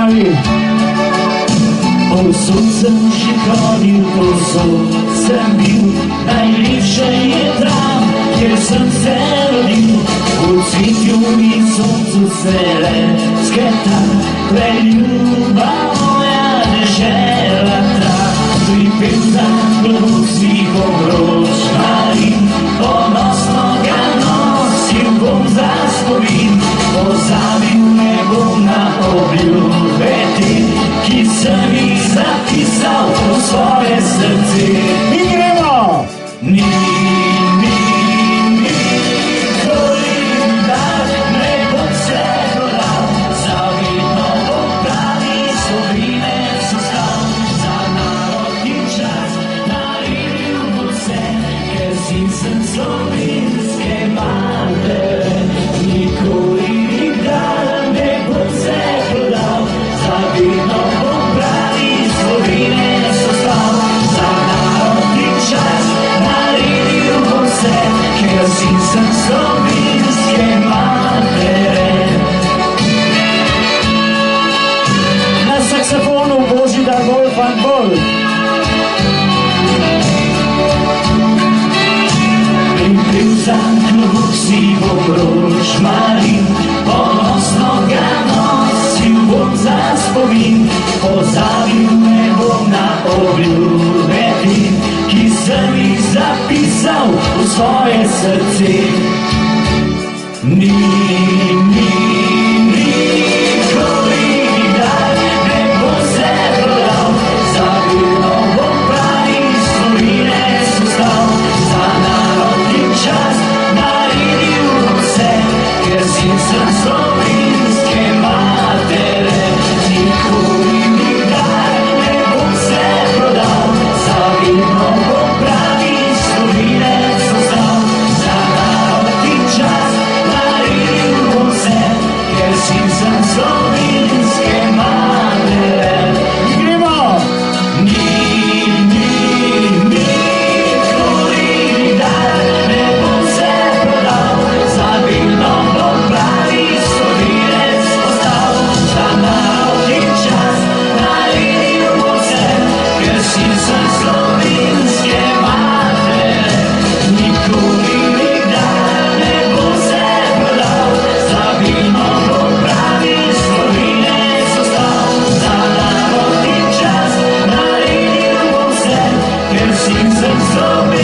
pravi. Povsod sem že hodil, povsod sem bil, najlepše je tam, kjer sem se rodil. V cvetju in soncu se lesketa, preljuba moja dežela ta. Pripel za klobuk svih obroč marin, ponosno ga nosil bom za spomin. Pozabil ne bom na obljube te, ki sem jih zapisal v svoje srce. Mi gremo! Sem slovenske matere, nikoli nikdar ne bom se prodal, za vedno bom pravi Slovenec ostal. Za narod in čas naredil bom vse, ker sem slovenske matere. Na saksofonu Božidar Wolfgang Boll. Pripel za klobuk svih obroč marin, ponosno ga nosil bom za spomin. Pozabil ne bom na obljube te, ki sem jih zapisal v svoje srce. Sem slovenske matere, nikoli nikdar ne bom se prodal, za vedno bom pravi Slovenec ostal. Za narod in čas naredil bom vse, ker sem slovenske matere. Gremo! Nikoli nikdar ne bom se prodal, za vedno bom pravi Slovenec ostal. Za narod in čas naredil bom vse, ker sem slovenske matere. Nikoli nikdar ne bom se prodal, za vedno bom pravi Slovenec ostal. Za narod in čas naredil bom vse, ker sem slovenske matere.